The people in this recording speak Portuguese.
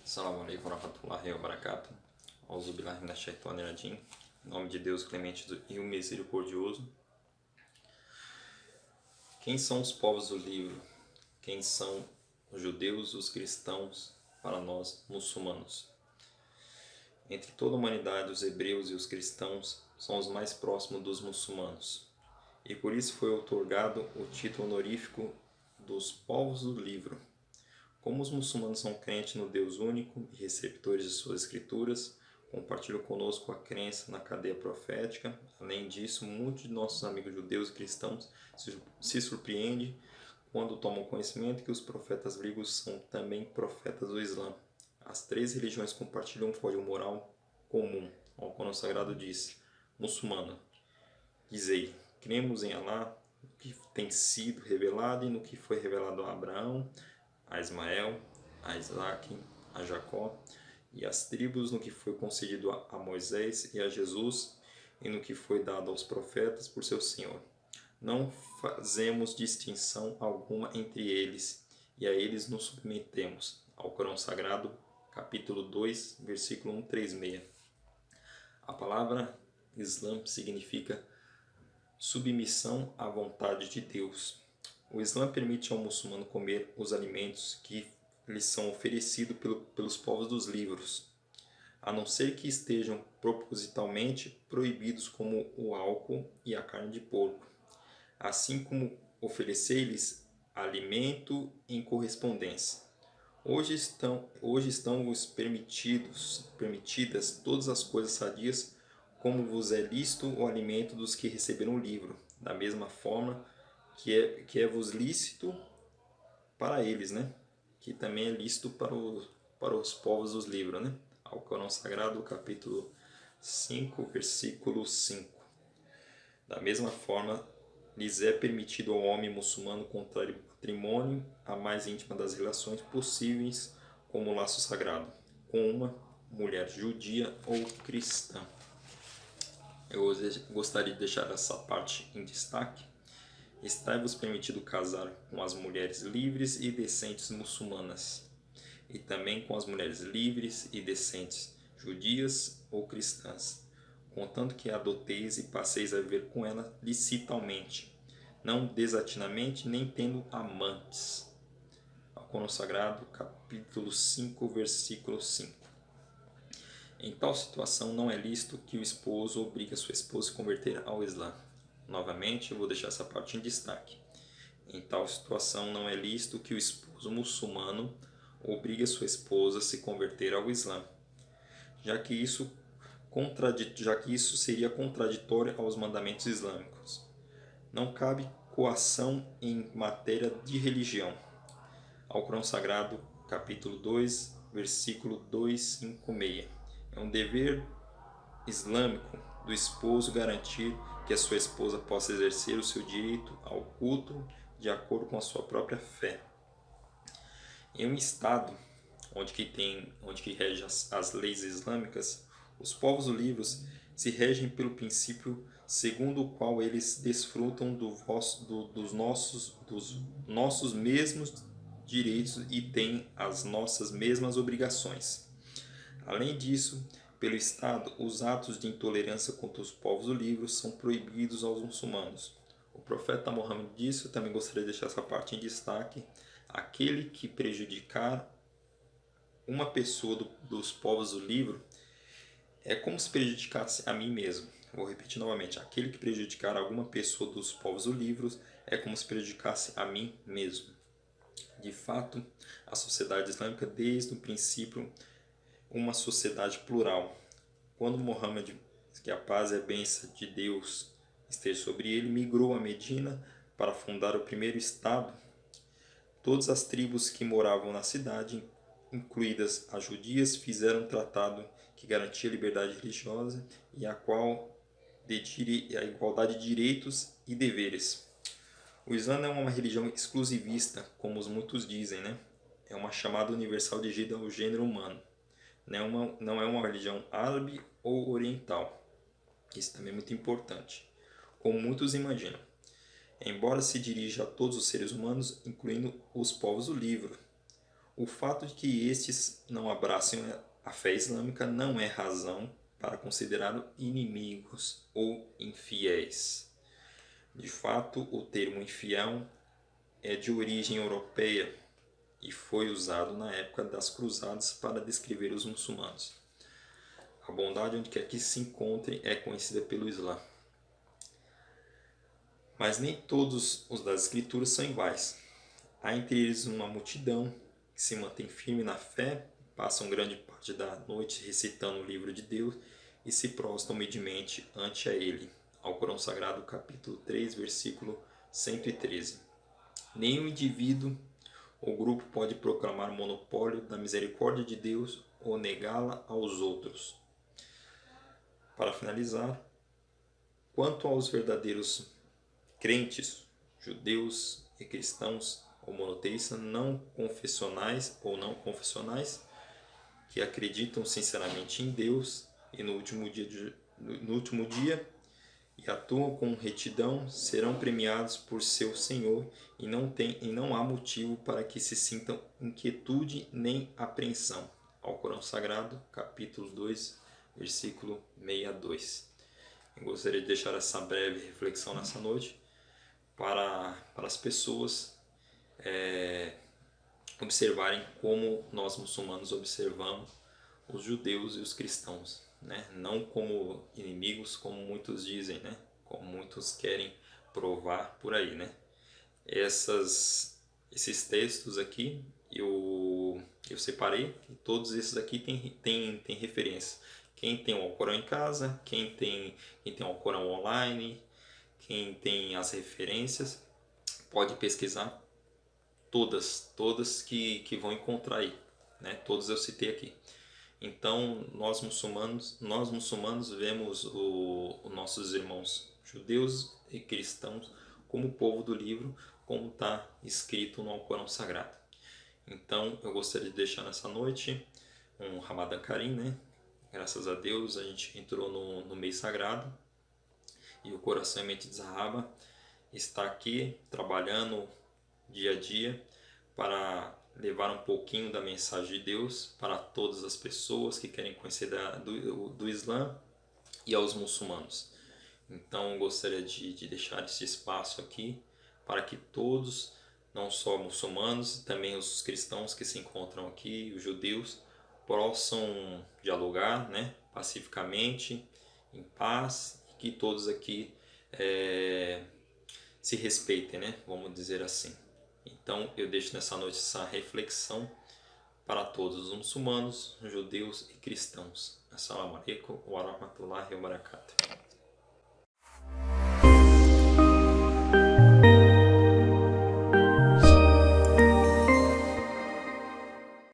Assalamu alaikum warahmatullahi wabarakatuh. Auzubillahi minash-shaytanir rajim. Em nome de Deus clemente e o misericordioso. Quem são os povos do livro? Quem são os judeus e os cristãos para nós muçulmanos? Entre toda a humanidade, os hebreus e os cristãos são os mais próximos dos muçulmanos. E por isso foi outorgado o título honorífico dos povos do livro. Como os muçulmanos são crentes no Deus único e receptores de suas escrituras, compartilham conosco a crença na cadeia profética. Além disso, muitos de nossos amigos judeus e cristãos se surpreendem quando tomam conhecimento que os profetas bíblicos são também profetas do Islã. As três religiões compartilham um código moral comum. O Alcorão Sagrado diz: muçulmano, dizei, cremos em Alá, no que tem sido revelado e no que foi revelado a Abraão, a Ismael, a Isaac, a Jacó e as tribos, no que foi concedido a Moisés e a Jesus e no que foi dado aos profetas por seu Senhor. Não fazemos distinção alguma entre eles e a eles nos submetemos. Alcorão Sagrado, capítulo 2, versículo 136. A palavra Islã significa submissão à vontade de Deus. O Islã permite ao muçulmano comer os alimentos que lhes são oferecidos pelos povos dos livros, a não ser que estejam propositalmente proibidos, como o álcool e a carne de porco, assim como oferecer-lhes alimento em correspondência. Hoje estão permitidas todas as coisas sadias, como vos é lícito o alimento dos que receberam o livro, da mesma forma que é vos lícito para eles, né? Que também é lícito para os povos dos livros, né? Alcorão Sagrado, capítulo 5, versículo 5. Da mesma forma, lhes é permitido ao homem muçulmano contrair o matrimônio, a mais íntima das relações possíveis, como o laço sagrado, com uma mulher judia ou cristã. Eu gostaria de deixar essa parte em destaque. Está-vos permitido casar com as mulheres livres e decentes muçulmanas, e também com as mulheres livres e decentes judias ou cristãs, contanto que a adoteis e passeis a viver com ela licitamente, não desatinamente, nem tendo amantes. Alcorão Sagrado, capítulo 5, versículo 5. Em tal situação, não é lícito que o esposo obrigue a sua esposa a se converter ao Islã. Novamente, eu vou deixar essa parte em destaque. Em tal situação, não é lícito que o esposo muçulmano obrigue a sua esposa a se converter ao Islã, já que isso seria contraditório aos mandamentos islâmicos. Não cabe coação em matéria de religião. Alcorão Sagrado, capítulo 2, versículo 256. É um dever islâmico do esposo garantir que a sua esposa possa exercer o seu direito ao culto de acordo com a sua própria fé. Em um estado onde rege as leis islâmicas, os povos do livro se regem pelo princípio segundo o qual eles desfrutam dos nossos mesmos direitos e têm as nossas mesmas obrigações. Além disso, pelo Estado, os atos de intolerância contra os povos do livro são proibidos aos muçulmanos. O profeta Muhammad disse, eu também gostaria de deixar essa parte em destaque: aquele que prejudicar uma pessoa dos povos do livro é como se prejudicasse a mim mesmo. Vou repetir novamente: aquele que prejudicar alguma pessoa dos povos do livro é como se prejudicasse a mim mesmo. De fato, a sociedade islâmica, desde o princípio, uma sociedade plural. Quando Muhammad, que a paz e a bênção de Deus esteja sobre ele, migrou a Medina para fundar o primeiro estado, todas as tribos que moravam na cidade, incluídas as judias, fizeram um tratado que garantia a liberdade religiosa e a igualdade de direitos e deveres. O Islã não é uma religião exclusivista, como os muitos dizem, né? É uma chamada universal dirigida ao gênero humano. Não é uma religião árabe ou oriental. Isso também é muito importante. como muitos imaginam, embora se dirija a todos os seres humanos, incluindo os povos do livro. O fato de que estes não abracem a fé islâmica não é razão para considerá-los inimigos ou infiéis. De fato, o termo infiel é de origem europeia e foi usado na época das cruzadas para descrever os muçulmanos. A bondade, onde quer que se encontre, é conhecida pelo Islã. Mas nem todos os das Escrituras são iguais. Há entre eles uma multidão que se mantém firme na fé, passam grande parte da noite recitando o livro de Deus e se prostram humildemente ante a ele. Alcorão Sagrado, capítulo 3, versículo 113. Nenhum indivíduo ou grupo pode proclamar o monopólio da misericórdia de Deus ou negá-la aos outros. Para finalizar, quanto aos verdadeiros crentes, judeus e cristãos ou monoteístas não confessionais ou não confessionais, que acreditam sinceramente em Deus e no último dia e atuam com retidão, serão premiados por seu Senhor e não há motivo para que se sintam inquietude nem apreensão. Alcorão Sagrado, capítulo 2, versículo 62. Eu gostaria de deixar essa breve reflexão nessa noite para as pessoas observarem como nós muçulmanos observamos os judeus e os cristãos, né? Não como inimigos, como muitos dizem, né? Como muitos querem provar por aí, né? Esses textos aqui eu separei, e todos esses aqui tem referência. Quem tem o Alcorão em casa, quem tem o Alcorão online, quem tem as referências, pode pesquisar todas que vão encontrar aí, né? Todos eu citei aqui. Então nós muçulmanos vemos os nossos irmãos judeus e cristãos como o povo do livro, como está escrito no Alcorão Sagrado. Então eu gostaria de deixar nessa noite um Ramadan Karim, né? Graças a Deus a gente entrou no mês sagrado e o coração e mente de Zahaba está aqui trabalhando dia a dia para levar um pouquinho da mensagem de Deus para todas as pessoas que querem conhecer do Islã e aos muçulmanos. Então eu gostaria de deixar esse espaço aqui para que todos, não só muçulmanos, também os cristãos que se encontram aqui, os judeus, possam dialogar, né, pacificamente, em paz, e que todos aqui se respeitem, né, vamos dizer assim. Então eu deixo nessa noite essa reflexão para todos os muçulmanos, judeus e cristãos. Assalamu alaikum wa rahmatullahi wa barakatuh.